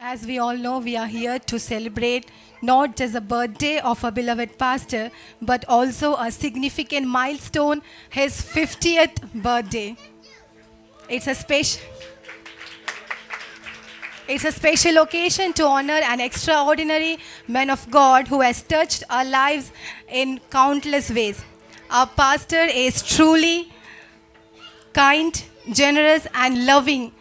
As we all know, we are here to celebrate not just the birthday of our beloved pastor, but also a significant milestone, his 50th birthday. It's a special. It's a special occasion to honor an extraordinary man of God who has touched our lives in countless ways. Our pastor is truly kind, generous, and loving,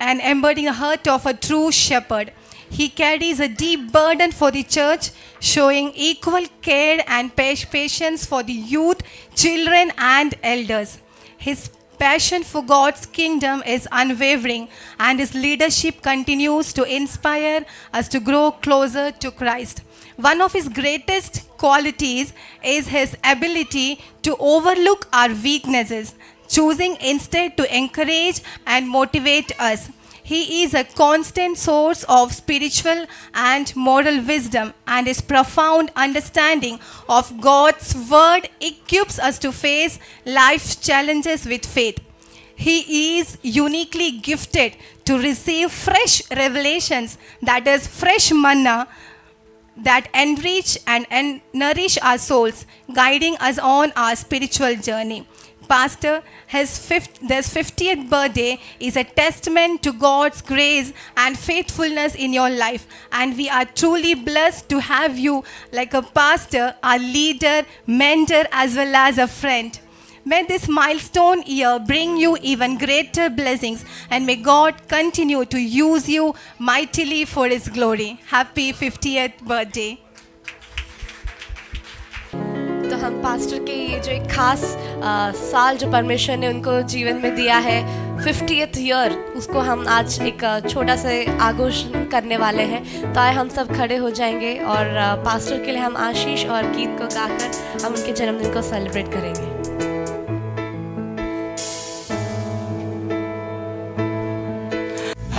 and embodying the heart of a true shepherd. He carries a deep burden for the church, showing equal care and patience for the youth, children, and elders. His passion for God's kingdom is unwavering, and his leadership continues to inspire us to grow closer to Christ. One of his greatest qualities is his ability to overlook our weaknesses, choosing instead to encourage and motivate us. He is a constant source of spiritual and moral wisdom, and his profound understanding of God's word equips us to face life's challenges with faith. He is uniquely gifted to receive fresh revelations, that is, fresh manna, that enrich and nourish our souls, guiding us on our spiritual journey. Pastor, this 50th birthday is a testament to God's grace and faithfulness in your life. And we are truly blessed to have you like a pastor, a leader, mentor, as well as a friend. May this milestone year bring you even greater blessings, and may God continue to use you mightily for His glory. Happy 50th birthday. तो हम pastor के ये जो एक खास साल जो परमेश्वर ने उनको जीवन में दिया है 50th ईयर, उसको हम आज एक छोटा सा आगोश करने वाले हैं। तो आए हम सब खड़े हो जाएंगे और पास्टर के लिए हम आशीष और गीत को गाकर हम उनके जन्मदिन को सेलिब्रेट करेंगे।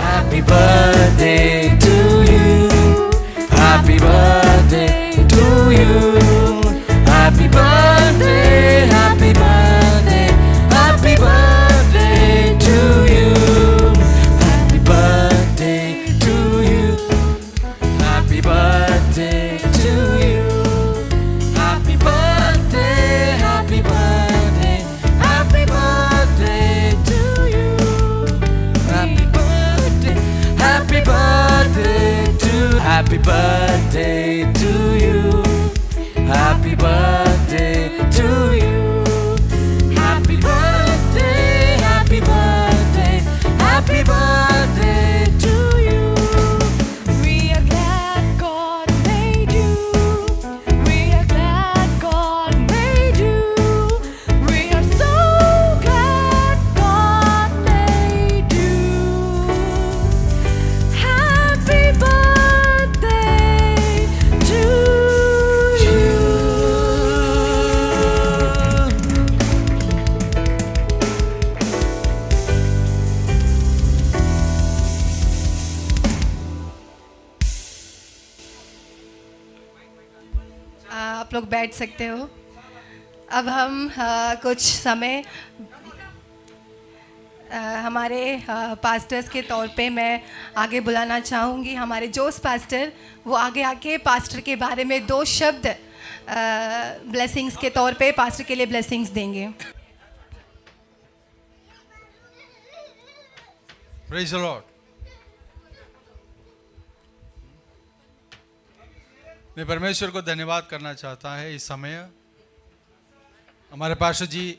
Happy birthday to you. Happy birthday to you. Happy birthday, happy birthday, happy birthday to you. Happy birthday to you. Happy birthday to you. Happy birthday, happy birthday, happy birthday to you. Happy birthday, happy birthday to, happy birthday to you. Happy birthday to you. Happy birthday, happy birthday, happy birthday to you. We are glad God made you. We are glad God made you. We are so glad God made you. Happy birthday to you. आप लोग बैठ सकते हो। अब हम कुछ समय हमारे पास्टर्स के तौर पे मैं आगे बुलाना चाहूँगी हमारे जोस पास्टर। वो आगे आके पास्टर के बारे में 2 शब्द ब्लेसिंग्स के तौर पे पास्टर के लिए ब्लेसिंग्स देंगे। Praise the Lord. मैं परमेश्वर को धन्यवाद करना चाहता है। इस समय हमारे पास्टर जी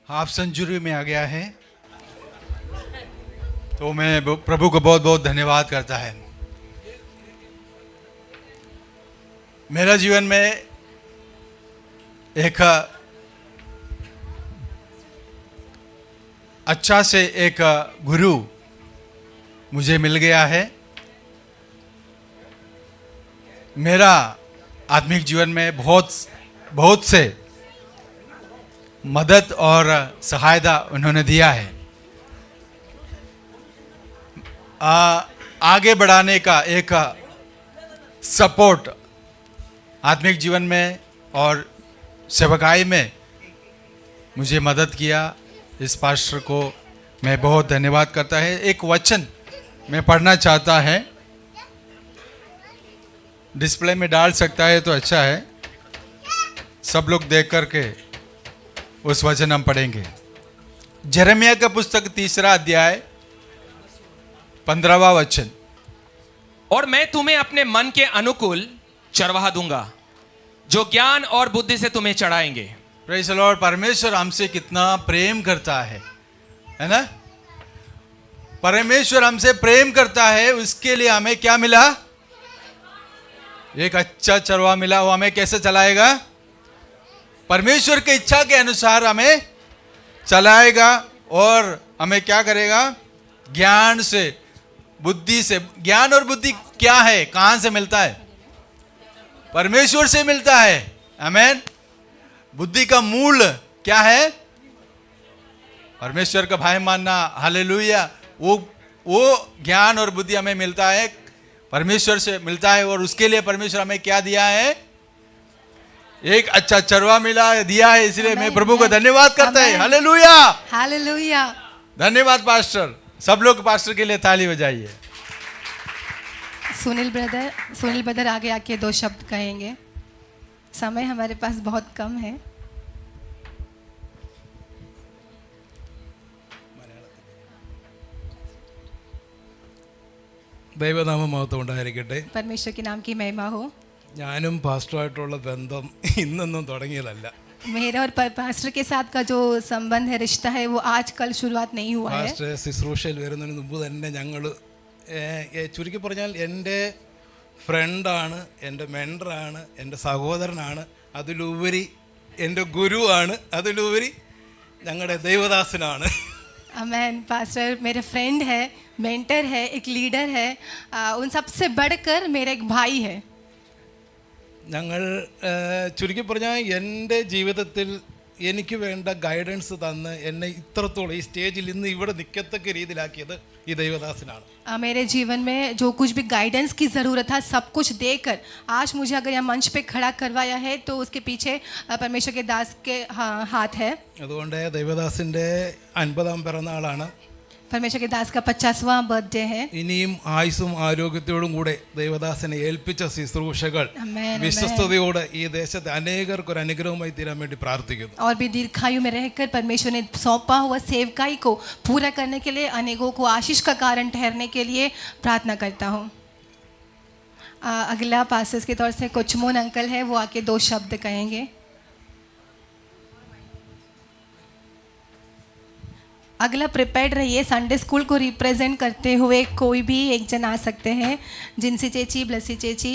हाफ सेंचुरी में आ गया है, तो मैं प्रभु को बहुत बहुत धन्यवाद करता है। मेरा जीवन में एक अच्छा से एक गुरु मुझे मिल गया है। मेरा आत्मिक जीवन में बहुत से मदद और सहायता उन्होंने दिया है। आगे बढ़ाने का एक सपोर्ट आत्मिक जीवन में और सेवकाई में मुझे मदद किया। इस पास्टर को मैं बहुत धन्यवाद करता है। एक वचन मैं पढ़ना चाहता है डिस्प्ले में डाल सकता है तो अच्छा है, सब लोग देख करके उस वचन हम पढ़ेंगे। यिर्मयाह का पुस्तक 3 अध्याय 15वां वचन। और मैं तुम्हें अपने मन के अनुकूल चरवाहा दूंगा जो ज्ञान और बुद्धि से तुम्हें चढ़ाएंगे। Praise the Lord. परमेश्वर हमसे कितना प्रेम करता है ना? परमेश्वर हमसे प्रेम करता है, उसके लिए हमें क्या मिला? एक अच्छा चरवाहा मिला। वो हमें कैसे चलाएगा? परमेश्वर की इच्छा के अनुसार हमें चलाएगा और हमें क्या करेगा? ज्ञान से, बुद्धि से। ज्ञान और बुद्धि क्या है? कहां से मिलता है? परमेश्वर से मिलता है। आमीन। बुद्धि का मूल क्या है? परमेश्वर का भाई मानना। हालेलुया। वो ज्ञान और बुद्धि हमें मिलता है, परमेश्वर से मिलता है। और उसके लिए परमेश्वर हमें क्या दिया है? एक अच्छा चरवा मिला दिया है। इसलिए मैं प्रभु को धन्यवाद करता है। Hallelujah, hallelujah. धन्यवाद पास्टर। सब लोग पास्टर के लिए ताली बजाइए। सुनील ब्रदर आगे आके 2 शब्द कहेंगे। समय हमारे पास बहुत कम है। ദൈവനാമം മഹത്വം ഉണ്ടായിരിക്കട്ടെ. परमेश्वर के नाम की महिमा हो। ഞാനും പാസ്റ്ററുമായിട്ടുള്ള ബന്ധം ഇന്നൊന്നും തുടങ്ങിയതല്ല. मेरा और पास्टर के साथ का जो संबंध है, रिश्ता है, वो आज कल शुरुआत नहीं हुआ है। പാസ്റ്റർ ശുശ്രൂഷയിൽ വരുന്നതിന് മുമ്പ് തന്നെ ഞങ്ങൾ ചുരുക്കി പറഞ്ഞാൽ എൻ്റെ ഫ്രണ്ടാണ്, എൻ്റെ മെൻറ്ററാണ്, എൻ്റെ സഹോദരനാണ്, അതിലുപരി എൻ്റെ ഗുരുവാണ്, അതിലുപരി ഞങ്ങളുടെ ദൈവദാസനാണ്. आमेन। पास्टर मेरे फ्रेंड है, मेंटर है, एक लीडर है, उन सबसे बढ़कर मेरा एक भाई है। ഞങ്ങൾ ചുരുക്കി പറഞ്ഞാൽ എൻ്റെ ജീവിതത്തിൽ എനിക്ക് വേണ്ട ഗൈഡൻസ് തന്ന് എന്നെ ഇത്രത്തോളം ഈ സ്റ്റേജിൽ ഇന്ന് ഇവിടെ നിൽക്കത്തക്ക രീതിയിലാക്കിയത് ഈ ദൈവദാസനാണ്. मेरे जीवन में जो कुछ भी गाइडेंस की ज़रूरत था, सब कुछ देकर आज मुझे अगर यहाँ मंच पे खड़ा करवाया है तो उसके पीछे परमेश्वर के दास के हाथ है। അതുകൊണ്ട് ദൈവദാസിൻ്റെ 50ാം പിറന്നാളാണ്. परमेश्वर के दास का 50वां बर्थडे है। ഇനിയും ആയുസ്സും ആരോഗ്യത്തോടും കൂടെ ദൈവദാസനെ ഏൽപ്പിച്ച ശുശ്രൂഷകൾ आमेन, വിശ്വസ്തയോടെ ഈ ദേശത്തെ അനേകർക്ക് ഒരു അനുഗ്രഹമായി തീരാൻ വേണ്ടി പ്രാർത്ഥിക്കുന്നു. और भी दीर्घायु में रहकर परमेश्वर ने सौंपा हुआ सेवकाई को पूरा करने के लिए, अनेकों को आशीष का कारण ठहरने के लिए प्रार्थना करता हूँ। अगला पास्टर्स के तौर से कोचमोन अंकल है, वो आके 2 शब्द कहेंगे। अगला प्रिपेयर्ड रहिए। संडे स्कूल को रिप्रेजेंट करते हुए कोई भी एक जन आ सकते हैं। जिनसी चेची, ब्लसी चेची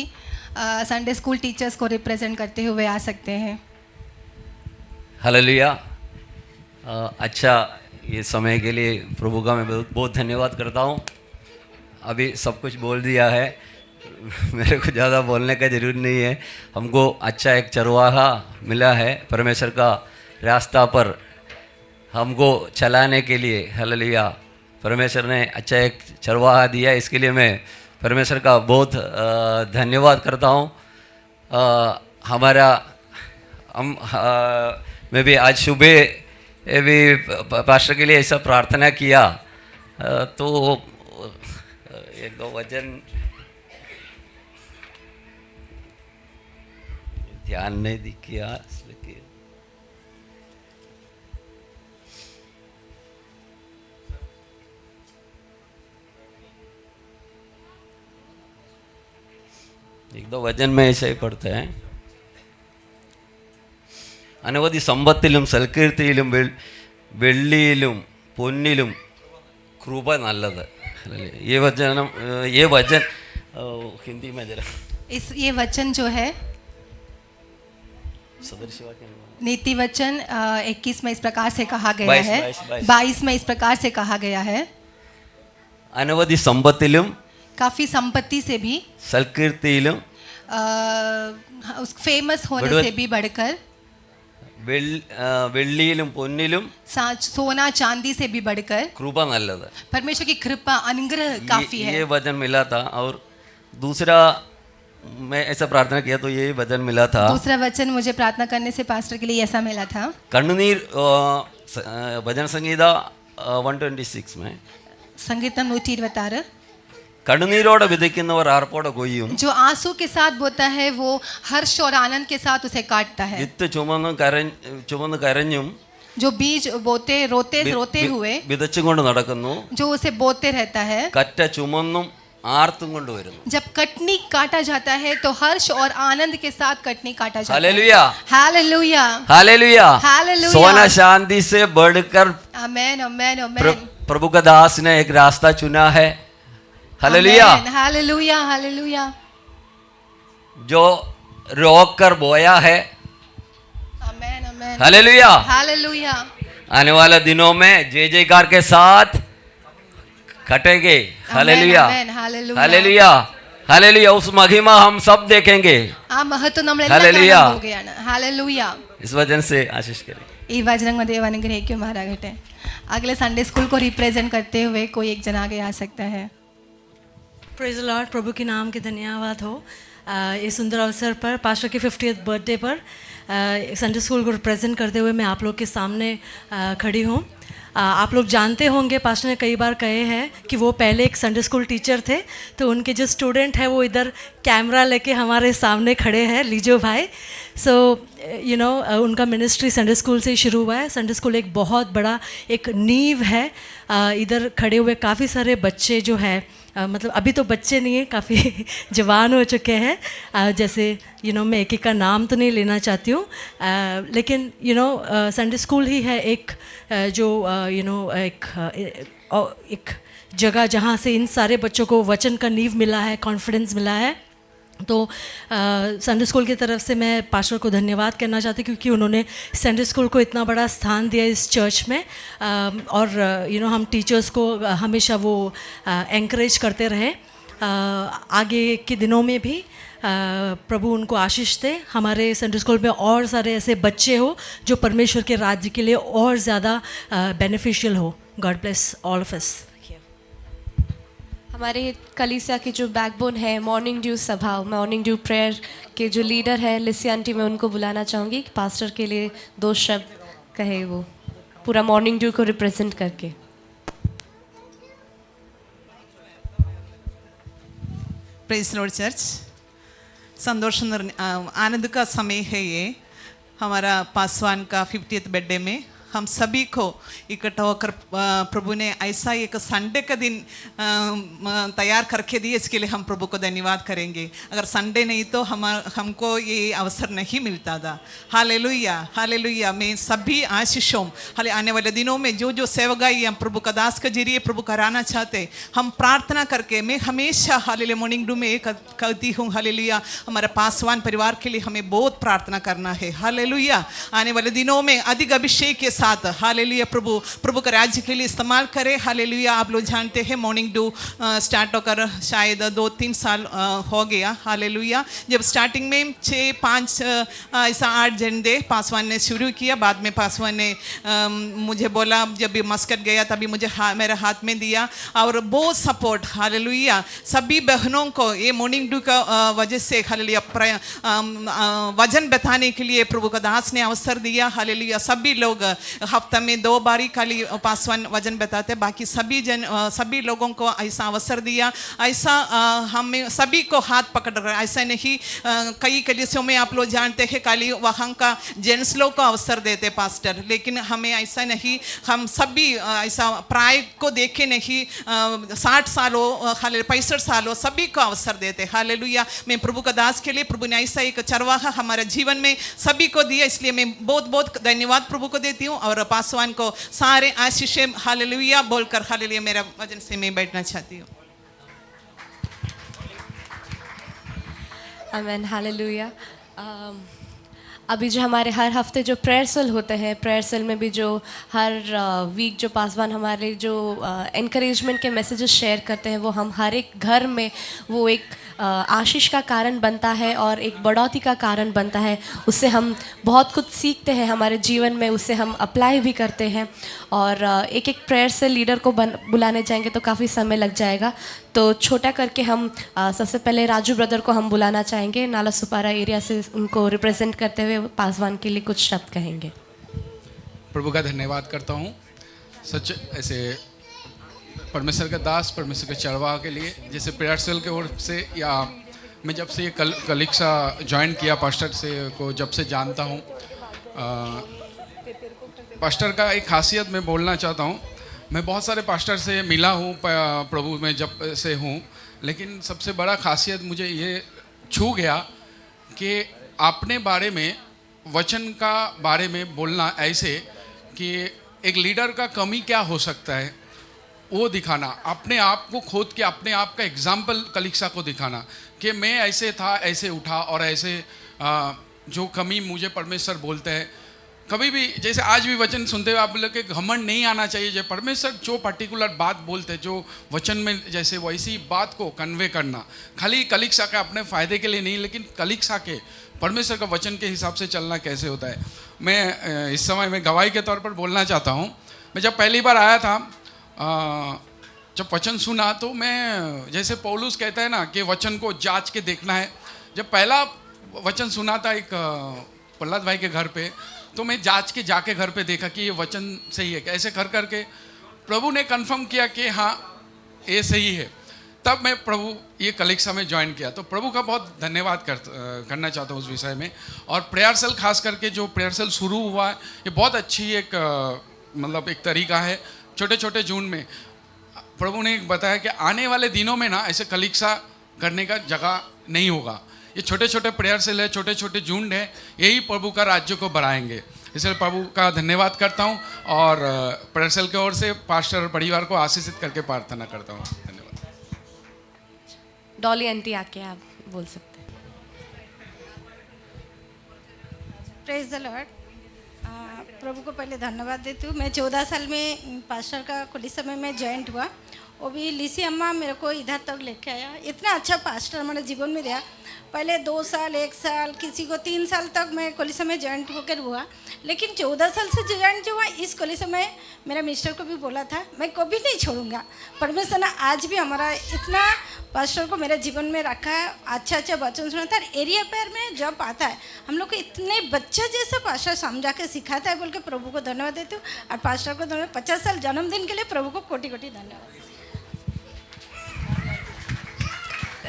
संडे स्कूल टीचर्स को रिप्रेजेंट करते हुए आ सकते हैं। हालेलुया। अच्छा, ये समय के लिए प्रभु का मैं बहुत बहुत धन्यवाद करता हूँ। अभी सब कुछ बोल दिया है, मेरे को ज़्यादा बोलने का ज़रूरत नहीं है। हमको अच्छा एक चरवाहा मिला है परमेश्वर का रास्ता पर हमको चलाने के लिए। हालेलुया। परमेश्वर ने अच्छा एक चरवाहा दिया, इसके लिए मैं परमेश्वर का बहुत धन्यवाद करता हूँ। मैं भी आज सुबह भी पास्टर के लिए ऐसा प्रार्थना किया तो एक 2 वचन ध्यान नहीं दिया। एक 2 वचन में ऐसे ही पढ़ते हैं। അനവധി സമ്പത്തിലും സൽകീർത്തിയിലും വെള്ളിയിലും പൊന്നിലും കൃപ നല്ലത്. ये वचन हिंदी में जरा ये वचन जो है नीति वचन 21 में इस प्रकार से कहा गया है, 22 में इस प्रकार से कहा गया है। अनवधि संपत्तिലും काफी संपत्ति से भी, सൽകീർത്തിയിലും उस फेमस होने से भी बढ़कर, വെള്ളിയിലും പൊന്നിലും सोना चांदी से भी बढ़कर കൃപ നല്ലത്. परमेश्वर की कृपा अनुग्रह काफी है। ये वचन मिला था। और दूसरा मैं ऐसा प्रार्थना किया तो ये वचन मिला था। दूसरा वचन मुझे प्रार्थना करने से पास्टर के लिए ऐसा मिला था। कണ്ണുനീർ भजन संगीता 126 में संगीतम 126 കണ്ണുനീരോടെ വിതയ്ക്കുന്നവർ ആർപ്പോടെ കൊയ്യും. जो आंसू के साथ बोता है वो हर्ष और आनंद के साथ उसे काटता है. വിത്ത് ചുമന്ന് കരഞ്ഞും जो बीज बोते रोते हुए വിതച്ചും കൊണ്ട് നടക്കുന്നു. जो उसे बोते रहता है. കറ്റ ചുമന്നും ആർത്തും കൊണ്ട് വരുന്നു. जब कटनी काटा जाता है तो हर्ष और आनंद के साथ कटनी काटा जाता है. Hallelujah, hallelujah, hallelujah, hallelujah. सोना चांदी से बढ़कर आमेन, आमेन, आमेन. प्रभु का दास ने एक रास्ता चुना है. Hallelujah, hallelujah, hallelujah. जो रोक कर बोया है. Amen, amen. Hallelujah, hallelujah. आने वाले दिनों में जय जयकार के साथ कटेंगे. Hallelujah, amen, hallelujah. Hallelujah, hallelujah. उस महिमा हम सब देखेंगे. ആ മഹത്വം നമ്മൾ ഹല്ലേലൂയ. എല്ലാം കാണാൻ പോവുകയാണ്. हालेलुया. इस वजन से आशीष करें. ഈ വചനം കൊണ്ട് ദൈവം അനുഗ്രഹിക്കുമാറാകട്ടെ. अगले संडे स्कूल को रिप्रेजेंट करते हुए कोई एक जन आगे आ सकता है. Praise the Lord. प्रभु के नाम के धन्यवाद हो. इस सुंदर अवसर पर पास्टर के 50th बर्थडे पर संडे स्कूल को रिप्रेजेंट करते हुए मैं आप लोग के सामने खड़ी हूँ. आप लोग जानते होंगे पास्टर ने कई बार कहे हैं कि वो पहले एक संडे स्कूल टीचर थे, तो उनके जो स्टूडेंट हैं वो इधर कैमरा लेके हमारे सामने खड़े हैं, लीजो भाई. सो यू नो उनका मिनिस्ट्री संडे स्कूल से ही शुरू हुआ है. संडे स्कूल एक बहुत बड़ा एक नींव है. इधर खड़े हुए काफ़ी सारे बच्चे जो है मतलब अभी तो बच्चे नहीं हैं, काफ़ी जवान हो चुके हैं. जैसे यू नो मैं एक का नाम तो नहीं लेना चाहती हूँ, लेकिन यू नो संडे स्कूल ही है एक जो यू नो एक जगह जहाँ से इन सारे बच्चों को वचन का नींव मिला है, कॉन्फिडेंस मिला है. तो संडे स्कूल की तरफ से मैं पास्टर को धन्यवाद करना चाहती हूँ क्योंकि उन्होंने संडे स्कूल को इतना बड़ा स्थान दिया इस चर्च में. और यू नो हम टीचर्स को हमेशा वो एंकरेज करते रहे. आगे के दिनों में भी प्रभु उनको आशीष दे. हमारे संडे स्कूल में और सारे ऐसे बच्चे हो जो परमेश्वर के राज्य के लिए और ज़्यादा बेनिफिशियल हो. God bless all of us. हमारे कलीसिया की जो बैकबोन है मॉर्निंग ड्यू सभा, मॉर्निंग ड्यू प्रेयर के जो लीडर है लिसी आंटी, मैं उनको बुलाना चाहूँगी कि पास्टर के लिए 2 शब्द कहे, वो पूरा मॉर्निंग ड्यू को रिप्रेजेंट करके. Praise lord church. संतोषम आनंद का समय है ये. हमारा पासवान का 50th बर्थडे में हम सभी को इकट्ठा होकर प्रभु ने ऐसा एक संडे का दिन तैयार करके दिए, इसके लिए हम प्रभु को धन्यवाद करेंगे. अगर संडे नहीं तो हमको ये अवसर नहीं मिलता था. Hallelujah, hallelujah. मैं सभी आशीषों आने वाले दिनों में जो जो सेवगाई हम प्रभु का दास के जरिए प्रभु कराना चाहते, हम प्रार्थना करके मैं हमेशा हालेलुया मॉर्निंग डू में कहती हूँ हालेलुया हमारे पासवान परिवार के लिए हमें बहुत प्रार्थना करना है. हालेलुया. आने वाले दिनों में अधिक अभिषेक के साथ हालेलुया प्रभु का राज्य के लिए इस्तेमाल करें. हालेलुया. आप लोग जानते हैं मॉर्निंग डू स्टार्ट होकर शायद 2-3 साल हो गया. हालेलुया. जब स्टार्टिंग में 6-5 ऐसा 8 झंडे पासवान ने शुरू किया. बाद में पासवान ने मुझे बोला, जब भी मस्कट गया तभी मुझे मेरे हाथ में दिया और बहुत सपोर्ट. हालेलुया. सभी बहनों को ये मॉर्निंग डू का वजह से हालेलुया वजन बताने के लिए प्रभु का दास ने अवसर दिया. हालेलुया. सभी लोग हफ्ता में 2 बारी खाली पासवान वजन बताते, बाकी सभी लोगों को ऐसा अवसर दिया. ऐसा हमें सभी को हाथ पकड़ रहा. ऐसा नहीं कई कलीसियों में आप लोग जानते हैं खाली वहाँ का जेंट्स लोग को अवसर देते पास्टर, लेकिन हमें ऐसा नहीं. हम सभी ऐसा प्राय को देखे नहीं, 60 सालों 65 सालों सभी को अवसर देते. हालेलुया. मैं प्रभु का दास के लिए प्रभु ने ऐसा एक चरवाहा हमारे जीवन में सभी को दिया, इसलिए मैं बहुत बहुत धन्यवाद प्रभु को देती हूँ और पासवान को सारे आशीष हालेलुया बोलकर हालेलुया मेरा वचन से मैं बैठना चाहती हूँ. आमेन. हालेलुया. अभी जो हमारे हर हफ्ते जो प्रेयर सेल होते हैं, प्रेयर सेल में भी जो हर वीक जो पासवान हमारे जो एनकरेजमेंट के मैसेजेस शेयर करते हैं, वो हम हर एक घर में वो एक आशीष का कारण बनता है और एक बढ़ोतरी का कारण बनता है. उससे हम बहुत कुछ सीखते हैं हमारे जीवन में, उससे हम अप्लाई भी करते हैं. और एक एक प्रेयर से लीडर को बुलाने जाएंगे तो काफ़ी समय लग जाएगा, तो छोटा करके हम सबसे पहले राजू ब्रदर को हम बुलाना चाहेंगे. नाला सुपारा एरिया से उनको रिप्रेजेंट करते हुए पासवान के लिए कुछ शब्द कहेंगे. प्रभु का धन्यवाद करता हूँ. सच ऐसे परमेश्वर का दास, परमेश्वर के चरवाहा के लिए, जैसे प्रेयर सेल के ओर से, या मैं जब से ये कलिक्सा ज्वाइन किया पास्टर से को जब से जानता हूँ, पास्टर का एक खासियत मैं बोलना चाहता हूँ। मैं बहुत सारे पास्टर से मिला हूँ प्रभु में जब से हूँ, लेकिन सबसे बड़ा खासियत मुझे ये छू गया कि अपने बारे में, वचन का बारे में बोलना ऐसे कि एक लीडर का कमी क्या हो सकता है वो दिखाना, अपने आप को खोद के अपने आप का एग्जाम्पल कलिक्सा को दिखाना कि मैं ऐसे था, ऐसे उठा, और ऐसे जो कमी मुझे परमेश्वर बोलते हैं। कभी भी जैसे आज भी वचन सुनते हुए आप बोले कि घमंड नहीं आना चाहिए, जो परमेश्वर जो पर्टिकुलर बात बोलते, जो वचन में जैसे वैसी बात को कन्वे करना, खाली कलिक्सा के अपने फ़ायदे के लिए नहीं, लेकिन कलिक्सा के परमेश्वर का वचन के हिसाब से चलना कैसे होता है। मैं इस समय में गवाही के तौर पर बोलना चाहता हूँ। मैं जब पहली बार आया था, जब वचन सुना तो मैं, जैसे पौलुस कहता है ना कि वचन को जांच के देखना है, जब पहला वचन सुना था एक प्रहलाद भाई के घर पे, तो मैं जांच के जाके घर पे देखा कि ये वचन सही है, ऐसे कर करके प्रभु ने कंफर्म किया कि हाँ ये सही है। तब मैं प्रभु ये कलिक्सा में ज्वाइन किया, तो प्रभु का बहुत धन्यवाद करना चाहता हूँ उस विषय में। और प्रेयर सेल, खास करके जो प्रेयर सेल शुरू हुआ है, ये बहुत अच्छी एक मतलब एक तरीका है। छोटे छोटे जून में प्रभु ने बताया कि आने वाले दिनों में ना ऐसे कलिक्सा करने का जगह नहीं होगा। ये छोटे छोटे प्रेयर सेल है, छोटे छोटे झुंड है, यही प्रभु का राज्य को बढ़ाएंगे। इसलिए प्रभु का धन्यवाद करता हूँ और प्रेयर सेल की ओर से पास्टर और परिवार को आशीषित करके प्रार्थना करता हूँ। धन्यवाद। डॉली आंटी आके आप बोल सकते हैं। Praise the Lord. प्रभु को पहले धन्यवाद देती हूँ। मैं 14 साल में पास्टर का खुली समय में ज्वाइंट हुआ, वो भी लिसी अम्मा मेरे को इधर तक लेके आया। इतना अच्छा पास्टर हमारे जीवन में दिया। पहले 2 साल, 1 साल, किसी को 3 साल तक मैं कॉलेज में ज्वाइंट होकर हुआ, लेकिन 14 साल से ज्वाइंट जो हुआ, इस कॉलेज में मेरा मिस्टर को भी बोला था मैं कभी नहीं छोड़ूंगा। परमेश्वर ने आज भी हमारा इतना पास्टर को मेरे जीवन में रखा है, अच्छा अच्छा वचन सुनाता है। एरिया पैर में जब आता है हम लोग को इतने बच्चे जैसे पास्टर समझा के सिखाता है, बोल के प्रभु को धन्यवाद देती हूँ। और पास्टर को धन्यवाद, 50 साल जन्मदिन के लिए प्रभु को कोटि कोटि धन्यवाद।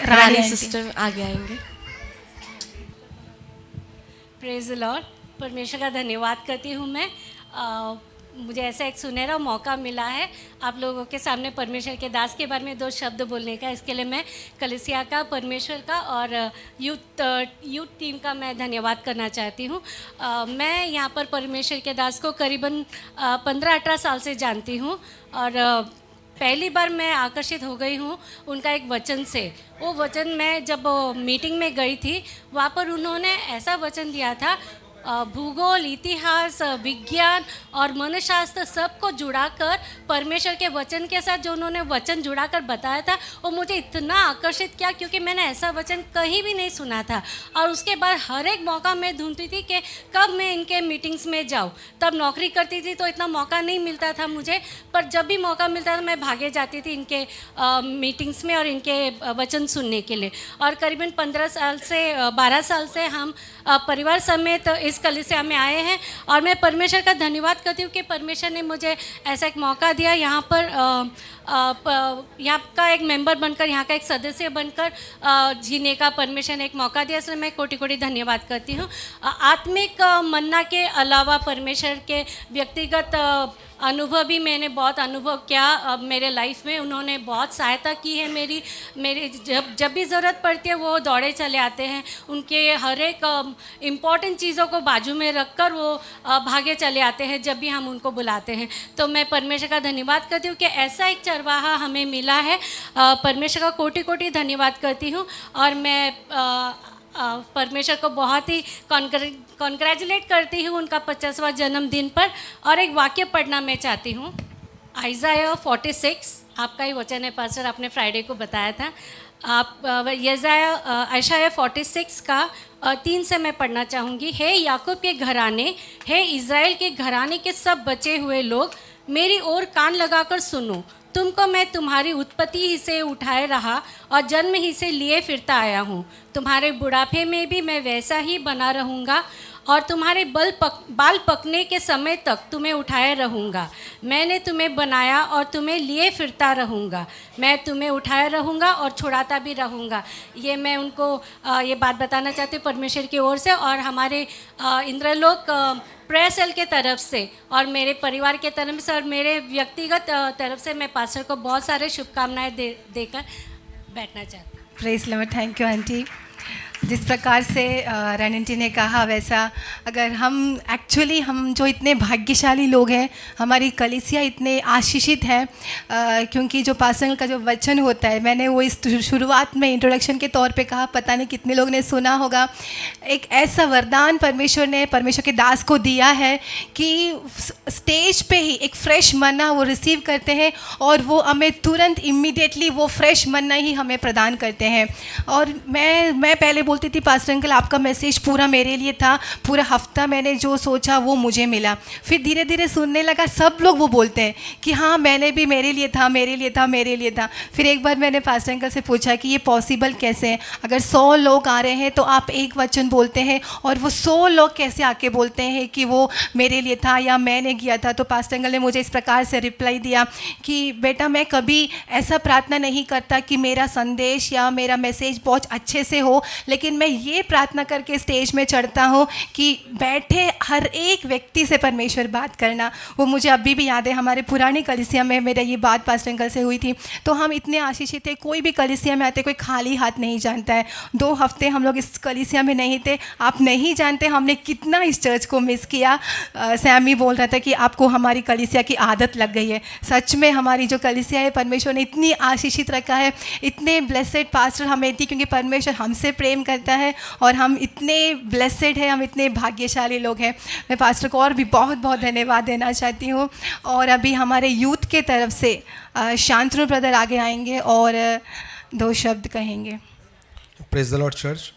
रानी सिस्टर आगे आएंगे। Praise the Lord. परमेश्वर का धन्यवाद करती हूँ मैं। मुझे ऐसा एक सुनहरा मौका मिला है आप लोगों के सामने परमेश्वर के दास के बारे में 2 शब्द बोलने का। इसके लिए मैं कलीसिया का, परमेश्वर का और यूथ टीम का मैं धन्यवाद करना चाहती हूँ। मैं यहाँ पर परमेश्वर के दास को करीबन 15-18 साल से जानती हूँ और पहली बार मैं आकर्षित हो गई हूँ उनका एक वचन से। वो वचन मैं जब मीटिंग में गई थी, वहाँ पर उन्होंने ऐसा वचन दिया था, भूगोल, इतिहास, विज्ञान और मनोशास्त्र सबको जुड़ाकर परमेश्वर के वचन के साथ जो उन्होंने वचन जुड़ाकर बताया था, वो मुझे इतना आकर्षित किया क्योंकि मैंने ऐसा वचन कहीं भी नहीं सुना था। और उसके बाद हर एक मौका मैं ढूंढती थी कि कब मैं इनके मीटिंग्स में जाऊँ। तब नौकरी करती थी तो इतना मौका नहीं मिलता था मुझे, पर जब भी मौका मिलता था मैं भागे जाती थी इनके मीटिंग्स में और इनके वचन सुनने के लिए। और करीबन 15 साल से 12 साल से हम परिवार समेत इस कलीसिया में आए हैं और मैं परमेश्वर का धन्यवाद करती हूँ कि परमेश्वर ने मुझे ऐसा एक मौका दिया यहाँ पर यहाँ का एक मेंबर बनकर, यहाँ का एक सदस्य बनकर जीने का परमेश्वर ने एक मौका दिया। इसलिए मैं कोटि कोटि धन्यवाद करती हूँ। आत्मिक मन्ना के अलावा परमेश्वर के व्यक्तिगत अनुभव भी मैंने बहुत अनुभव किया मेरे लाइफ में। उन्होंने बहुत सहायता की है मेरी जब भी ज़रूरत पड़ती है वो दौड़े चले आते हैं। उनके हर एक इम्पॉर्टेंट चीज़ों को बाजू में रखकर वो भागे चले आते हैं जब भी हम उनको बुलाते हैं। तो मैं परमेश्वर का धन्यवाद करती हूँ कि ऐसा एक चरवाहा हमें मिला है। परमेश्वर का कोटि कोटि धन्यवाद करती हूँ और मैं परमेश्वर को बहुत ही कॉन्ग्रेचुलेट करती हूँ उनका 50वां जन्मदिन पर। और एक वाक्य पढ़ना मैं चाहती हूँ, आइज़ाया 46, आपका ही वचन है पास्टर, आपने फ्राइडे को बताया था। आप आइज़ाया 46 का 3 से मैं पढ़ना चाहूँगी। हे याकूब के घराने, हे इज़राइल के घराने के सब बचे हुए लोग, मेरी ओर कान लगाकर सुनो। तुमको मैं तुम्हारी उत्पत्ति ही से उठाए रहा और जन्म ही से लिए फिरता आया हूँ। तुम्हारे बुढ़ापे में भी मैं वैसा ही बना रहूँगा और तुम्हारे बाल पकने के समय तक तुम्हें उठाए रहूँगा। मैंने तुम्हें बनाया और तुम्हें लिए फिरता रहूँगा। मैं तुम्हें उठाए रहूँगा और छुड़ाता भी रहूँगा। ये मैं उनको ये बात बताना चाहती हूँ परमेश्वर की ओर से और हमारे इंद्रलोक प्रेयर सेल के तरफ से और मेरे परिवार के तरफ से और मेरे व्यक्तिगत तरफ से मैं पास्टर को बहुत सारे शुभकामनाएं देकर बैठना चाहती हूँ। Praise Lord. Thank you aunty. जिस प्रकार से रणिंटी ने कहा वैसा अगर हम एक्चुअली हम जो इतने भाग्यशाली लोग हैं, हमारी कलीसिया इतने आशीषित है क्योंकि जो पास्टर का जो वचन होता है, मैंने वो इस शुरुआत में इंट्रोडक्शन के तौर पे कहा, पता नहीं कितने लोग ने सुना होगा। एक ऐसा वरदान परमेश्वर ने परमेश्वर के दास को दिया है कि स्टेज पे ही एक फ्रेश मन्ना वो रिसीव करते हैं और वो हमें तुरंत इमीडिएटली वो फ्रेश मन्ना ही हमें प्रदान करते हैं। और मैं पहले बोलती थी पास्टर अंकल आपका मैसेज पूरा मेरे लिए था, पूरा हफ्ता मैंने जो सोचा वो मुझे मिला। फिर धीरे धीरे सुनने लगा, सब लोग वो बोलते हैं कि हाँ मैंने भी मेरे लिए था, मेरे लिए था, मेरे लिए था। फिर एक बार मैंने पास्टर अंकल से पूछा कि ये पॉसिबल कैसे है, अगर 100 लोग आ रहे हैं तो आप एक वचन बोलते हैं और वो 100 लोग कैसे आके बोलते हैं कि वो मेरे लिए था या मैंने किया था। तो पास्टर अंकल ने मुझे इस प्रकार से रिप्लाई दिया कि बेटा मैं कभी ऐसा प्रार्थना नहीं करता कि मेरा संदेश या मेरा मैसेज बहुत अच्छे से हो, लेकिन मैं ये प्रार्थना करके स्टेज में चढ़ता हूँ कि बैठे हर एक व्यक्ति से परमेश्वर बात करना। वो मुझे अभी भी याद है, हमारे पुरानी कलीसिया में मेरा ये बात पास्टर अंकल से हुई थी। तो हम इतने आशीषित थे, कोई भी कलीसिया में आते कोई खाली हाथ नहीं जानता है। 2 हफ्ते हम लोग इस कलीसिया में नहीं थे, आप नहीं जानते हमने कितना इस चर्च को मिस किया। सैमी बोल रहा था कि आपको हमारी कलीसिया की आदत लग गई है। सच में हमारी जो कलीसिया है परमेश्वर ने इतनी आशीषित रखा है, इतने ब्लेसेड पास्टर हमें थी क्योंकि परमेश्वर हमसे प्रेम करता है और हम इतने ब्लेसेड हैं, हम इतने भाग्यशाली लोग हैं। मैं पास्टर को और भी बहुत बहुत धन्यवाद देना चाहती हूँ। और अभी हमारे यूथ के तरफ से शांतनु ब्रदर आगे आएंगे और 2 शब्द कहेंगे। Praise the Lord church.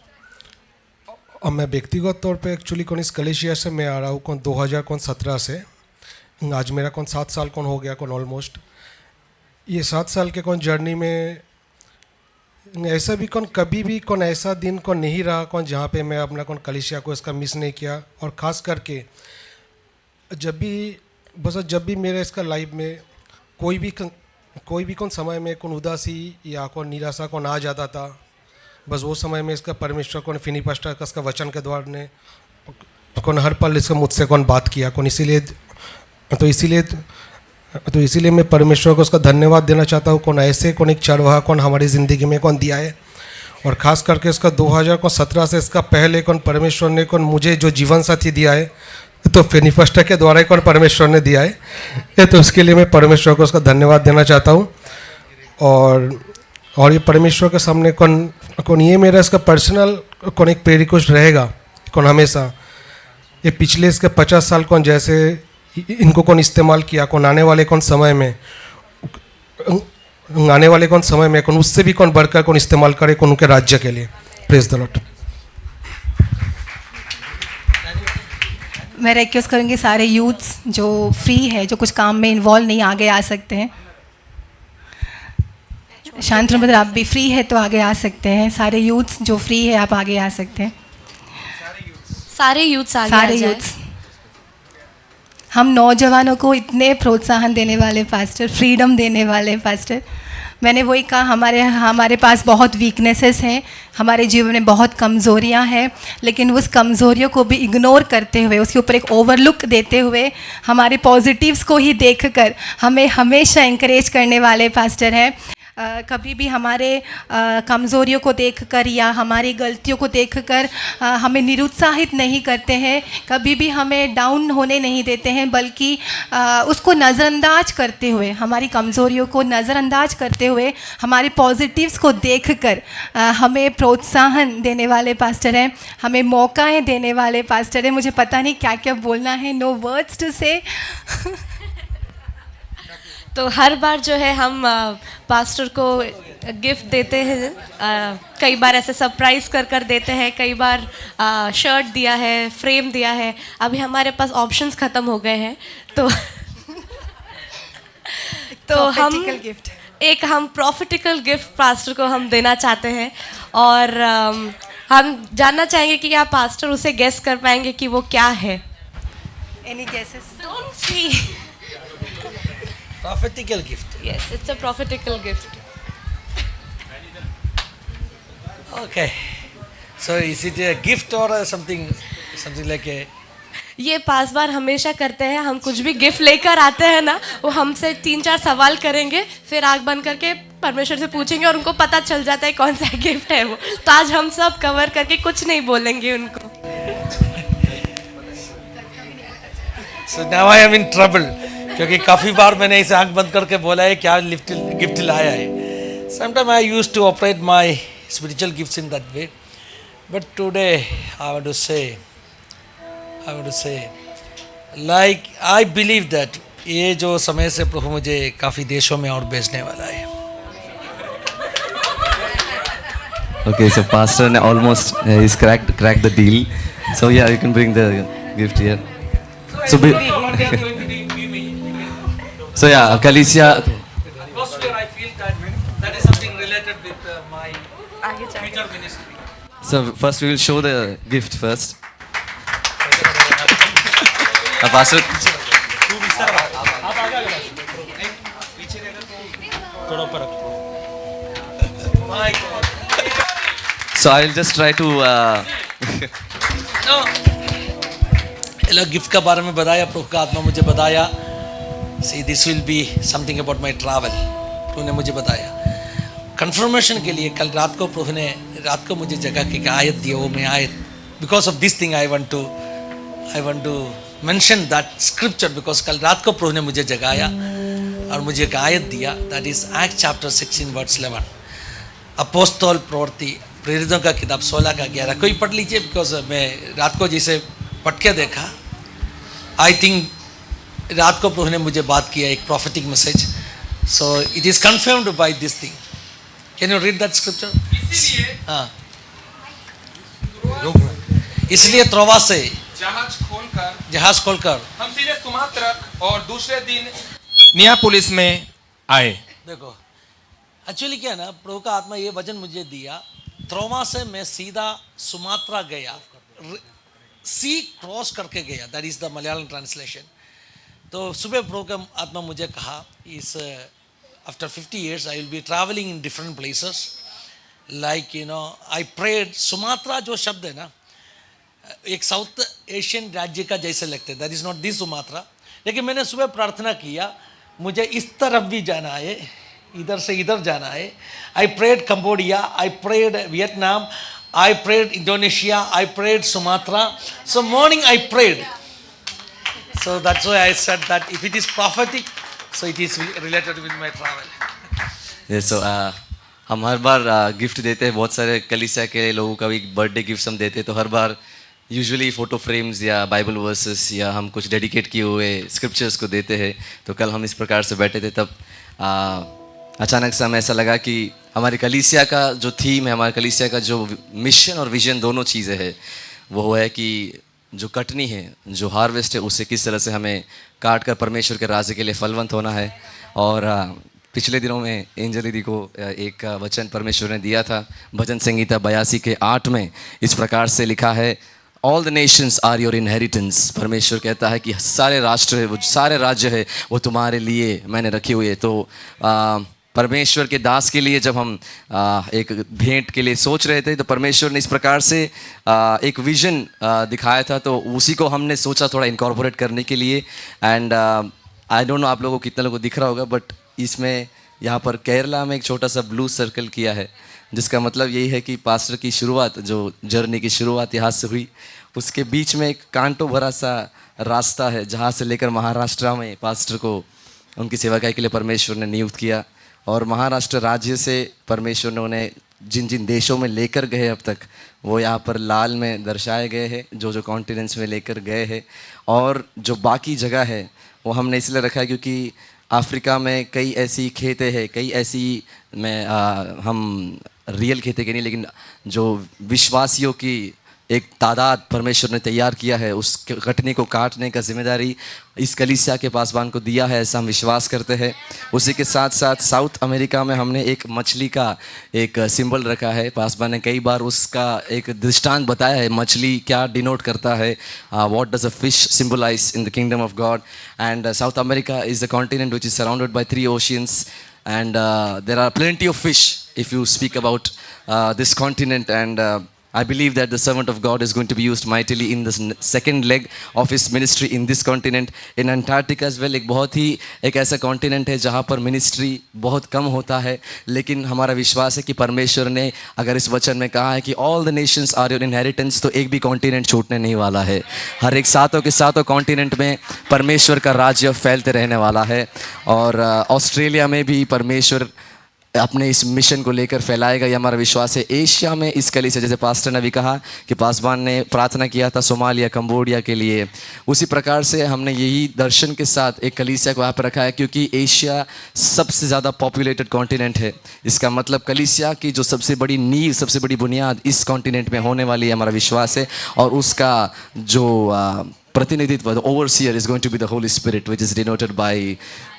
और मैं व्यक्तिगत तौर पे एक्चुअली कौन इस कलेशिया से मैं आ रहा हूँ 2017 से। आज मेरा 7 साल हो गया ऑलमोस्ट। ये 7 साल के जर्नी में ऐसा भी कभी भी ऐसा दिन नहीं रहा जहाँ पे मैं अपना कलेशिया को इसका मिस नहीं किया। और ख़ास करके जब भी मेरे इसका लाइफ में कोई भी समय में उदासी या निराशा आ जाता था, बस वो समय में इसका परमेश्वर फिनी पास्टर का इसका वचन के द्वारा ने हर पल इसका मुझसे बात किया इसीलिए मैं परमेश्वर को उसका धन्यवाद देना चाहता हूँ। ऐसे एक चरवाहा हमारी ज़िंदगी में दिया है। और ख़ास करके इसका 2017 से इसका पहले परमेश्वर ने मुझे जो जीवन साथी दिया है तो फिनी पास्टर के द्वारा ही परमेश्वर ने दिया है। तो उसके लिए मैं परमेश्वर को उसका धन्यवाद देना चाहता हूँ। और ये परमेश्वर के सामने ये मेरा इसका पर्सनल एक प्रेयर रिक्वेस्ट रहेगा हमेशा। ये पिछले इसके 50 साल जैसे इनको इस्तेमाल किया आने वाले समय में उससे भी बढ़कर इस्तेमाल करे उनके राज्य के लिए। Praise the Lord. मैं रिक्वेस्ट करूँगी सारे यूथ्स जो फ्री है, जो कुछ काम में इन्वॉल्व नहीं, आगे आ सकते हैं। शांतनु ब्रदर आप भी फ्री है तो आगे आ सकते हैं। सारे यूथ्स जो फ्री है आप आगे आ सकते हैं। सारे यूथ्स आगे सारे यूथ्स। हम नौजवानों को इतने प्रोत्साहन देने वाले पास्टर, फ्रीडम देने वाले पास्टर। मैंने वही कहा, हमारे पास बहुत वीकनेसेस हैं, हमारे जीवन में बहुत कमज़ोरियां हैं, लेकिन उस कमज़ोरियों को भी इग्नोर करते हुए, उसके ऊपर एक ओवरलुक देते हुए, हमारे पॉजिटिव्स को ही देखकर हमें हमेशा इंकरेज करने वाले पास्टर हैं। कभी भी हमारे कमज़ोरियों को देखकर या हमारी गलतियों को देखकर हमें निरुत्साहित नहीं करते हैं, कभी भी हमें डाउन होने नहीं देते हैं, बल्कि उसको नज़रअंदाज करते हुए, हमारी कमज़ोरियों को नज़रअंदाज करते हुए, हमारे पॉजिटिव्स को देखकर हमें प्रोत्साहन देने वाले पास्टर हैं, हमें मौकाएं देने वाले पास्टर हैं। मुझे पता नहीं क्या क्या बोलना है, नो वर्ड्स टू से। तो हर बार जो है हम पास्टर को गिफ्ट देते हैं, कई बार ऐसे सरप्राइज़ कर देते हैं, कई बार शर्ट दिया है, फ्रेम दिया है। अभी हमारे पास ऑप्शंस ख़त्म हो गए हैं तो हम एक प्रॉफिटिकल गिफ्ट पास्टर को हम देना चाहते हैं। और हम जानना चाहेंगे कि क्या पास्टर उसे गेस कर पाएंगे कि वो क्या है? Any guesses? Don't see. Prophetical gift. Yes, it's a prophetical gift. Okay. So is it a gift or something like a? ये पासवान हमेशा करते हैं, हम कुछ भी गिफ्ट लेकर आते हैं ना, वो हमसे 3-4 सवाल करेंगे, फिर आंख बंद करके परमेश्वर से पूछेंगे और उनको पता चल जाता है कौन सा गिफ्ट है वो। तो आज हम सब कवर करके कुछ नहीं बोलेंगे उनको। So now I am in trouble क्योंकि काफ़ी बार मैंने इसे आंख बंद करके बोला है क्या गिफ्ट लाया है। Sometimes I used to operate my spiritual gifts in that way, but today I want to say, like I believe that ये जो समय से प्रभु मुझे काफ़ी देशों में और भेजने वाला है। Okay, so Pastor almost he's cracked the deal. So yeah, you can bring the gift here. So so yeah, Kalisya. Atmosphere, I feel that is something related with my future ministry. So first we will show the gift first. Pastor. So I will just try to. Gift का बारे में बताया, प्रभु का आत्मा मुझे बताया, see this will be something about my travel, प्रभु ने मुझे बताया। कंफर्मेशन के लिए कल रात को प्रभु ने रात को मुझे जगह की आयत दी, वो मैं आयत, because of this thing I want to mention that scripture, because कल रात को प्रभु ने मुझे जगाया और मुझे एक आयत दिया, that is act chapter 16 verse 11, apostle प्रवृत्ति प्रेरितों का किताब 16 का 11। कोई पढ़ लीजिए, बिकॉज मैं रात को जिसे पढ़ के देखा, आई थिंक रात को प्रभु ने मुझे बात किया एक prophetic message, so it is confirmed by this thing. Can you read that scripture? हाँ, इसलिए त्रोवा से जहाज खोलकर हम सीधे सुमात्रक और दूसरे दिन नियापोलिस में आए। देखो एक्चुअली क्या है ना, प्रभु का आत्मा ये वचन मुझे दिया, त्रोवा से मैं सीधा सुमात्रा गया, सी क्रॉस करके गया, that is the Malayalam translation. तो सुबह प्रभु का आत्मा मुझे कहा, इस after 50 years I will be travelling in different places, like you know I prayed. Sumatra जो शब्द है ना, एक साउथ एशियन राज्य का जैसे लगते हैं, that is not this Sumatra, लेकिन मैंने सुबह प्रार्थना किया मुझे इस तरफ भी जाना है, इधर से इधर जाना है। I prayed Cambodia, I prayed Vietnam, I prayed Indonesia, I prayed Sumatra. So morning I prayed. So that's why I said that if it is prophetic, so it is related with my travel. Yes, so हम हर बार gift देते हैं, बहुत सारे कलीसिया के लोगों का भी बर्थडे गिफ्ट हम देते हैं, तो हर बार यूजुअली फ़ोटो फ्रेम्स या बाइबल वर्सेस या हम कुछ डेडिकेट किए हुए स्क्रिप्चर्स को देते हैं। तो कल हम इस प्रकार से बैठे थे, तब अचानक से हमें ऐसा लगा कि हमारी कलीसिया का जो थीम है, हमारे कलीसिया का जो मिशन और विजन दोनों चीज़ें हैं, वो है कि जो कटनी है, जो हार्वेस्ट है, उसे किस तरह से हमें काट कर परमेश्वर के राज्य के लिए फलवंत होना है। और पिछले दिनों में एंजल दीदी को एक वचन परमेश्वर ने दिया था, भजन संगीता 82 के 8 में इस प्रकार से लिखा है, all the nations are your inheritance. परमेश्वर कहता है कि सारे राष्ट्र है, वो सारे राज्य है, वो तुम्हारे लिए मैंने रखी हुई है। तो परमेश्वर के दास के लिए जब हम एक भेंट के लिए सोच रहे थे, तो परमेश्वर ने इस प्रकार से एक विजन दिखाया था, तो उसी को हमने सोचा थोड़ा इनकॉर्पोरेट करने के लिए। एंड आई डोंट नो आप लोगों को कितना लोगों को दिख रहा होगा, बट इसमें यहाँ पर केरला में एक छोटा सा ब्लू सर्कल किया है, जिसका मतलब यही है कि पास्टर की शुरुआत, जो जर्नी की शुरुआत यहाँ से हुई, उसके बीच में एक कांटों भरा सा रास्ता है, जहाँ से लेकर महाराष्ट्र में पास्टर को उनकी सेवाकाई के लिए परमेश्वर ने नियुक्त किया। और महाराष्ट्र राज्य से परमेश्वर ने उन्हें जिन जिन देशों में लेकर गए अब तक, वो यहाँ पर लाल में दर्शाए गए हैं, जो जो कॉन्टिनेंट्स में लेकर गए हैं। और जो बाकी जगह है वो हमने इसलिए रखा है क्योंकि अफ्रीका में कई ऐसी खेतें हैं, कई ऐसी में हम रियल खेतें के नहीं, लेकिन जो विश्वासियों की एक तादाद परमेश्वर ने तैयार किया है, उस कटनी को काटने का जिम्मेदारी इस कलीसिया के पासवान को दिया है, ऐसा हम विश्वास करते हैं। उसी के साथ साथ साउथ अमेरिका में हमने एक मछली का एक सिंबल रखा है। पासवान ने कई बार उसका एक दृष्टांत बताया है, मछली क्या डिनोट करता है, what does a fish symbolize in the kingdom of God. And South America is the continent which is surrounded by 3 oceans, and there are plenty of fish if you speak about this continent, and I believe that the servant of God is going to be used mightily in the second leg of his ministry in this continent. In Antarctica as well, एक बहुत ही एक ऐसा continent है जहाँ पर ministry बहुत कम होता है, लेकिन हमारा विश्वास है कि परमेश्वर ने अगर इस वचन में कहा है कि all the nations are your inheritance, तो एक भी कॉन्टिनेंट छूटने नहीं वाला है। हर एक सातों के सातों कॉन्टिनेंट में परमेश्वर का राज्य फैलते रहने वाला है। और ऑस्ट्रेलिया में भी परमेश्वर अपने इस मिशन को लेकर फैलाएगा, ये हमारा विश्वास है। एशिया में इस कलीसिया, जैसे पास्टर ने भी कहा कि पासवान ने प्रार्थना किया था सोमालिया, कंबोडिया के लिए, उसी प्रकार से हमने यही दर्शन के साथ एक कलीसिया को यहाँ पर रखा है, क्योंकि एशिया सबसे ज़्यादा पॉपुलेटेड कॉन्टिनेंट है। इसका मतलब कलीसिया की जो सबसे बड़ी नींव, सबसे बड़ी बुनियाद इस कॉन्टिनेंट में होने वाली है, हमारा विश्वास है। और उसका जो प्रतिनिधित्व, overseer is going to be the Holy Spirit which is denoted by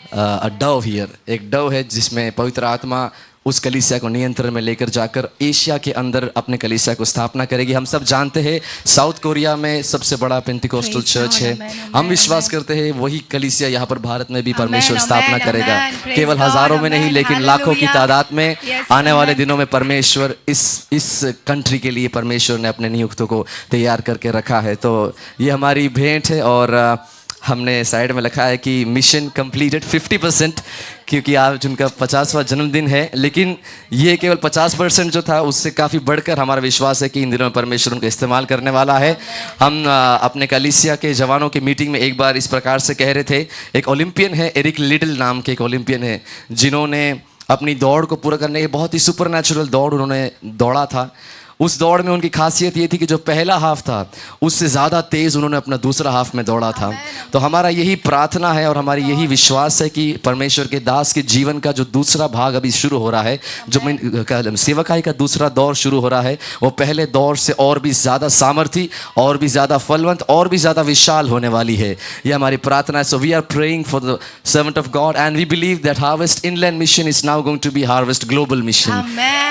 a dove here. एक डव है जिसमें पवित्र आत्मा उस कलीसिया को नियंत्रण में लेकर जाकर एशिया के अंदर अपने कलीसिया को स्थापना करेगी। हम सब जानते हैं साउथ कोरिया में सबसे बड़ा पेंटिकोस्टल चर्च है। हम विश्वास करते हैं वही कलीसिया यहाँ पर भारत में भी परमेश्वर स्थापना करेगा, केवल हज़ारों में नहीं लेकिन लाखों की तादाद में। आने वाले दिनों में परमेश्वर इस कंट्री के लिए परमेश्वर ने अपने नियुक्तों को तैयार करके रखा है। तो ये हमारी भेंट है, और हमने साइड में लिखा है कि मिशन कंप्लीटेड 50%, क्योंकि आज उनका 50वां जन्मदिन है। लेकिन ये केवल 50% जो था, उससे काफ़ी बढ़कर हमारा विश्वास है कि इन दिनों में परमेश्वर उनको इस्तेमाल करने वाला है। हम अपने कलीसिया के जवानों की मीटिंग में एक बार इस प्रकार से कह रहे थे, एक ओलंपियन है, एरिक लिटिल नाम के एक ओलंपियन है, जिन्होंने अपनी दौड़ को पूरा करने की बहुत ही सुपरनैचुरल दौड़ उन्होंने दौड़ा था। उस दौड़ में उनकी खासियत ये थी कि जो पहला हाफ था उससे ज़्यादा तेज़ उन्होंने अपना दूसरा हाफ में दौड़ा था। तो हमारा यही प्रार्थना है और हमारी यही विश्वास है कि परमेश्वर के दास के जीवन का जो दूसरा भाग अभी शुरू हो रहा है, जो सेवकाई का दूसरा दौर शुरू हो रहा है, वो पहले दौर से और भी ज़्यादा सामर्थी, और भी ज़्यादा फलवंत, और भी ज़्यादा विशाल होने वाली है। ये हमारी प्रार्थना है। So we are praying for the servant of God, and we believe that Harvest Inland Mission is now going to be Harvest Global Mission,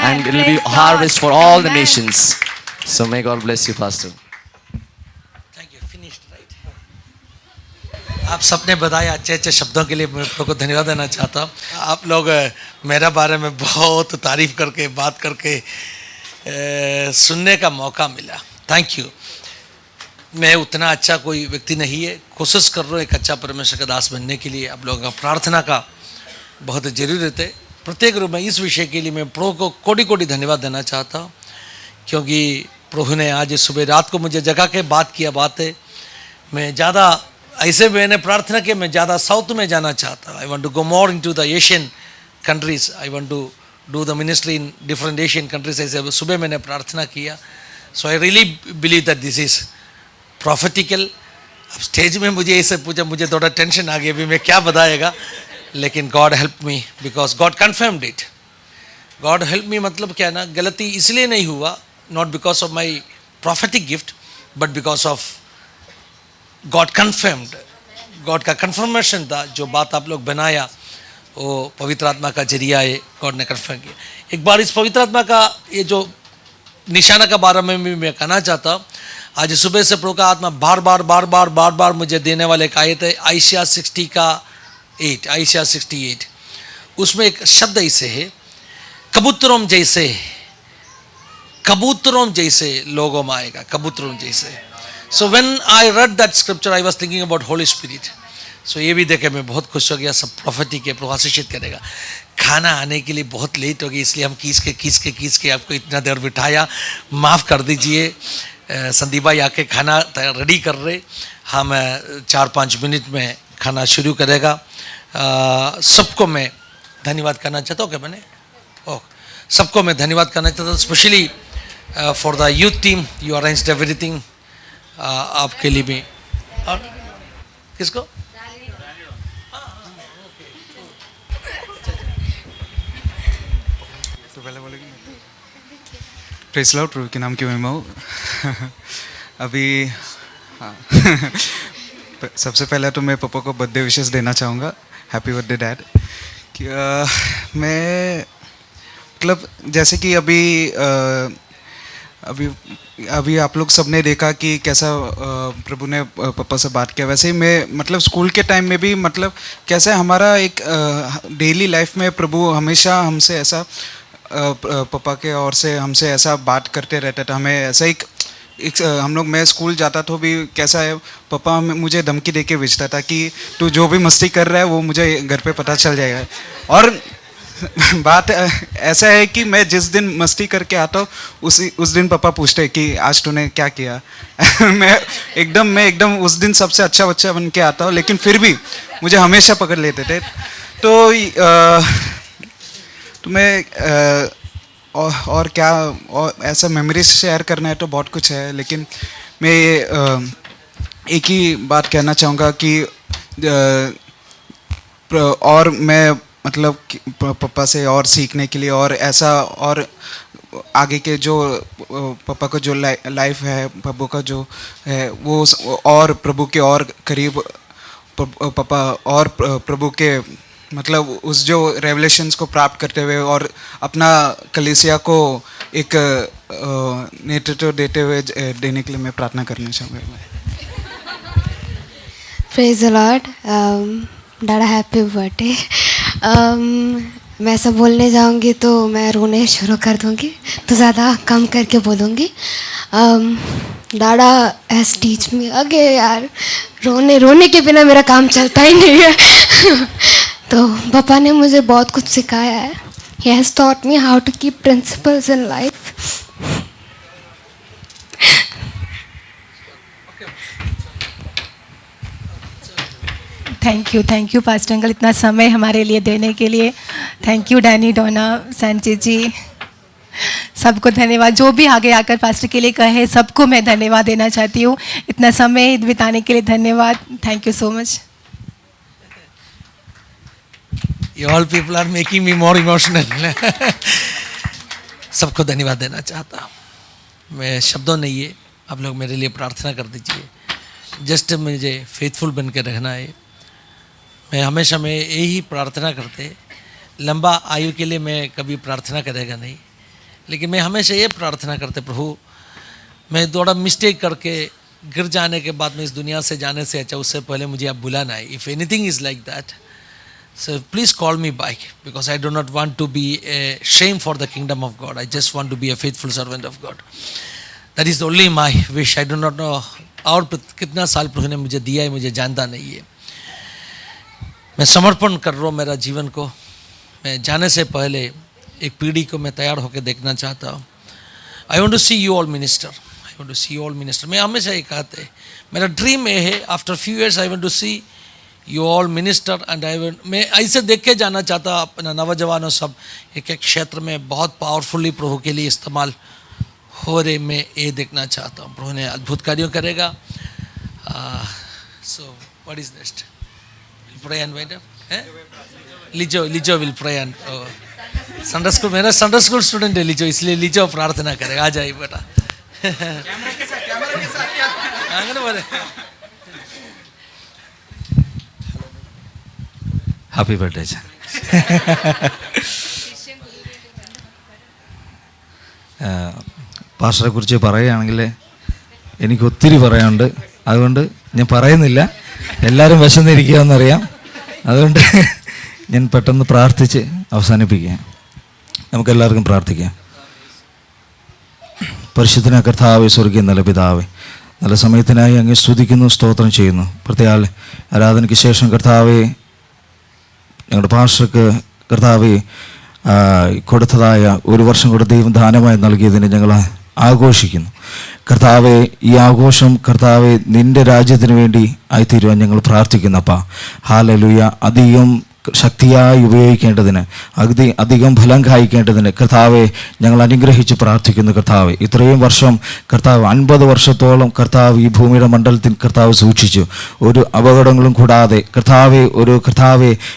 and it will be harvest for all the nation. So may God bless you, Pastor. Thank you. Finished, right? आप सबने बताया अच्छे अच्छे शब्दों के लिए मैं आपको धन्यवाद देना चाहता हूँ। आप लोग मेरा बारे में बहुत तारीफ करके, बात करके सुनने का मौका मिला। Thank you. मैं उतना अच्छा कोई व्यक्ति नहीं है, कोशिश कर रहा हूँ एक अच्छा परमेश्वर का दास बनने के लिए। आप लोगों का प्रार्थना का बहुत ज़रूरत है। प्रत्येक रूप में इस विषय के लिए मैं प्रभु को कोटि कोटि धन्यवाद देना चाहता हूँ, क्योंकि प्रभु ने आज सुबह रात को मुझे जगा के बात किया। बात है मैं ज़्यादा ऐसे मैंने प्रार्थना की, मैं ज़्यादा साउथ में जाना चाहता हूँ। I want to go more into the Asian countries, I want to do the ministry in different Asian countries. ऐसे सुबह मैंने प्रार्थना किया। So I really believe that this is prophetical. अब स्टेज में मुझे ऐसे पूछा, मुझे थोड़ा टेंशन आ गया, अभी मैं क्या बताएगा, लेकिन God help me because God confirmed it. God help me मतलब क्या ना, गलती इसलिए नहीं हुआ, not because of my prophetic gift, but because of God confirmed. God का confirmation था। जो बात आप लोग बनाया वो पवित्र आत्मा का जरिया है, गॉड ने कन्फर्म किया। एक बार इस पवित्र आत्मा का ये जो निशाना का बारे में भी मैं कहना चाहता हूँ। आज सुबह से प्रभु का आत्मा बार बार मुझे देने वाले एक आयत है, आयशा 68। उसमें एक शब्द ऐसे है, कबूतरों जैसे लोगों में आएगा, कबूतरों जैसे। So when I read that scripture I was thinking about Holy Spirit. सो ये भी देखे मैं बहुत खुश हो गया। सब प्रोफेटिक है, प्रभाषित करेगा। खाना आने के लिए बहुत लेट हो गई, इसलिए हम खींच के आपको इतना देर बिठाया, माफ़ कर दीजिए। संदीप भाई आके खाना रेडी कर रहे, हम 4-5 मिनट में खाना शुरू करेगा। सबको मैं धन्यवाद करना चाहता हूँ। क्या मैंने सबको मैं धन्यवाद करना चाहता हूँ, specially for the youth team, you arranged everything. आपके लिए भी। और किसको प्रेज़ लॉर्ड, प्रभु के नाम की महिमा हो। अभी हाँ सबसे पहले तो मैं पापा को बर्थडे विशेस देना चाहूँगा। Happy birthday dad. मैं मतलब जैसे कि अभी आप लोग सबने देखा कि कैसा प्रभु ने पापा से बात किया, वैसे ही मैं मतलब स्कूल के टाइम में भी मतलब कैसा हमारा एक डेली लाइफ में प्रभु हमेशा हमसे ऐसा पापा के ओर से हमसे ऐसा बात करते रहता था। हमें ऐसा एक हम लोग मैं स्कूल जाता तो भी कैसा है पापा मुझे धमकी दे के भेजता था कि तू जो भी मस्ती कर रहा है वो मुझे घर पे पता चल जाएगा। और बात ऐसा है कि मैं जिस दिन मस्ती करके आता हूँ उस दिन पापा पूछते हैं कि आज तूने क्या किया। मैं एकदम उस दिन सबसे अच्छा बच्चा बन के आता हूँ, लेकिन फिर भी मुझे हमेशा पकड़ लेते थे। तो मैं और क्या और ऐसा मेमोरीज शेयर करना है तो बहुत कुछ है, लेकिन मैं एक ही बात कहना चाहूँगा कि और मैं मतलब पापा से और सीखने के लिए और ऐसा और आगे के जो पापा का जो लाइफ है, प्रभु का जो है वो और प्रभु के और करीब पापा और प्रभु के मतलब उस जो रेवलेशंस को प्राप्त करते हुए और अपना कलीसिया को एक नेतृत्व देने के लिए मैं प्रार्थना करना चाहूँगा। Praise the lord. डैडा हैप्पी बर्थडे। मैं ऐसा बोलने जाऊँगी तो मैं रोने शुरू कर दूँगी, तो ज़्यादा कम करके बोलूँगी। डाडा हैज़ टीच मी अगे यार, रोने के बिना मेरा काम चलता ही नहीं है। तो पापा ने मुझे बहुत कुछ सिखाया है। He has taught me how to keep principles in life. Thank you pastor uncle इतना समय हमारे लिए देने के लिए। थैंक यू डैनी, डोना, संचित जी, सबको धन्यवाद। जो भी आगे आकर पास्टर के लिए कहे सबको मैं धन्यवाद देना चाहती हूँ। इतना समय बिताने के लिए धन्यवाद। Thank you so much. You all people are making me more emotional. सबको धन्यवाद देना चाहता हूँ। मैं शब्दों नहीं है, आप लोग मेरे लिए प्रार्थना कर दीजिए। जस्ट मुझे फेथफुल बन के रहना है। मैं हमेशा मैं यही प्रार्थना करते, लंबा आयु के लिए मैं कभी प्रार्थना करेगा नहीं, लेकिन मैं हमेशा ये प्रार्थना करते, प्रभु मैं थोड़ा मिस्टेक करके गिर जाने के बाद में इस दुनिया से जाने से अच्छा उससे पहले मुझे आप बुलाना है। If anything is like that, so please call me back, because I do not want to be a shame for the kingdom of God. I just want to be a faithful servant of God. That is only my wish. I do not know और कितना साल प्रभु ने मुझे दिया है, मुझे जानता नहीं है। मैं समर्पण कर रहा हूँ मेरा जीवन को। मैं जाने से पहले एक पीढ़ी को मैं तैयार होकर देखना चाहता हूँ। I want to see you all minister. I want to see you all minister. मैं हमेशा ये कहते हैं, मेरा ड्रीम ये है, after few years I want to see you all minister and मैं ऐसे देख के जाना चाहता अपना नौजवानों सब एक क्षेत्र में बहुत पावरफुली प्रभु के लिए इस्तेमाल हो रहे, मैं ये देखना चाहता हूँ। प्रभु ने अद्भुत कार्यों करेगा। So what is next? Pray and wait Lijo will pray and Sunday school, मेरा संडे स्कूल स्टूडेंट है लिजो, इसलिए लिजो प्रार्थना करेगा। आ जाइए बेटा। आंगन बोले ഹാപ്പി ബർത്ത്ഡേ അച്ഛാ. പാസ്റ്ററെ കുറിച്ച് പറയുകയാണെങ്കിൽ എനിക്ക് ഒത്തിരി പറയാനുണ്ട്, അതുകൊണ്ട് ഞാൻ പറയുന്നില്ല. എല്ലാവരും വിശന്നിരിക്കുകയെന്നറിയാം, അതുകൊണ്ട് ഞാൻ പെട്ടെന്ന് പ്രാർത്ഥിച്ച് അവസാനിപ്പിക്കാം. നമുക്കെല്ലാവർക്കും പ്രാർത്ഥിക്കാം. പരിശുദ്ധനായ കർത്താവേ, സ്വർഗീയ നല്ല പിതാവേ, നല്ല സമയത്തിനായി അങ്ങ് സ്തുതിക്കുന്നു, സ്തോത്രം ചെയ്യുന്നു. പ്രത്യേക ആരാധനയ്ക്ക് ശേഷം കർത്താവേ ഞങ്ങളുടെ പാസ്റ്റർക്ക് കർത്താവെ കൊടുത്തതായ ഒരു വർഷം കൂടെ ദൈവം ദാനമായി നൽകിയതിന് ഞങ്ങൾ ആഘോഷിക്കുന്നു. കർത്താവെ, ഈ ആഘോഷം കർത്താവെ നിൻ്റെ രാജ്യത്തിന് വേണ്ടി ആയിത്തീരുവാൻ ഞങ്ങൾ പ്രാർത്ഥിക്കുന്നപ്പാ. ഹല്ലേലൂയ. അധികം ശക്തിയായി ഉപയോഗിക്കേണ്ടതിന് അധികം ഫലം കായ്ക്കേണ്ടതിന് കർത്താവെ ഞങ്ങൾ അനുഗ്രഹിച്ച് പ്രാർത്ഥിക്കുന്നു. കർത്താവെ ഇത്രയും വർഷം കർത്താവ് 50 വർഷത്തോളം കർത്താവ് ഈ ഭൂമിയുടെ മണ്ഡലത്തിൽ കർത്താവ് സൂക്ഷിച്ചു. ഒരു അപകടങ്ങളും കൂടാതെ കർത്താവെ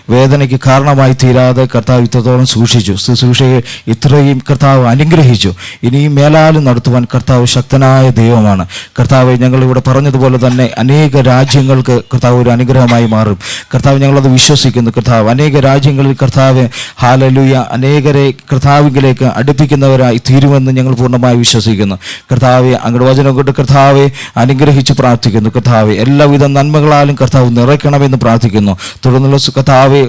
വേദനയ്ക്ക് കാരണമായി തീരാതെ കർത്താവ് ഇത്രത്തോളം സൂക്ഷിച്ചു. ശുശ്രൂഷയെ ഇത്രയും കർത്താവ് അനുഗ്രഹിച്ചു. ഇനിയും മേലാലും നടത്തുവാൻ കർത്താവ് ശക്തനായ ദൈവമാണ്. കർത്താവെ ഞങ്ങളിവിടെ പറഞ്ഞതുപോലെ തന്നെ അനേക രാജ്യങ്ങൾക്ക് കർത്താവ് ഒരു അനുഗ്രഹമായി മാറും. കർത്താവ് ഞങ്ങളത് വിശ്വസിക്കുന്നു. കർത്താവ് അനേക രാജ്യങ്ങളിൽ കർത്താവ് ഹല്ലേലൂയ അനേകരെ കർത്താവിലേക്ക് അടുപ്പിക്കുന്നവരായി തീരുമെന്ന് ഞങ്ങൾ പൂർണ്ണമായി വിശ്വസിക്കുന്നു. കർത്താവെ അങ്ങയുടെ വചനം കൊണ്ട് കർത്താവെ അനുഗ്രഹിച്ച് പ്രാർത്ഥിക്കുന്നു. കർത്താവെ എല്ലാവിധ നന്മകളാലും കർത്താവ് നിറയ്ക്കണമെന്ന് പ്രാർത്ഥിക്കുന്നു. തുടർന്നുള്ള കർത്താവെ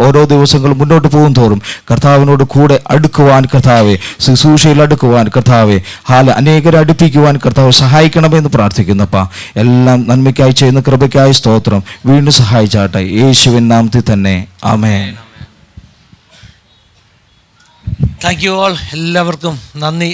ഓരോ ദിവസങ്ങളും മുന്നോട്ട് പോകും തോറും കർത്താവിനോട് കൂടെ അടുക്കുവാൻ കർത്താവെ ശുശ്രൂഷയിൽ അടുക്കുവാൻ കർത്താവെ അനേകരെ അടുപ്പിക്കുവാൻ കർത്താവ് സഹായിക്കണമെന്ന് പ്രാർത്ഥിക്കുന്നപ്പാ. എല്ലാം നന്മയ്ക്കായി ചെയ്യുന്ന കൃപയ്ക്കായി സ്തോത്രം. വീണ്ടും സഹായിച്ചാട്ടെ യേശുവിൻ നാമത്തിൽ തന്നെ ആമേൻ. Thank you all. എല്ലാവർക്കും നന്ദി.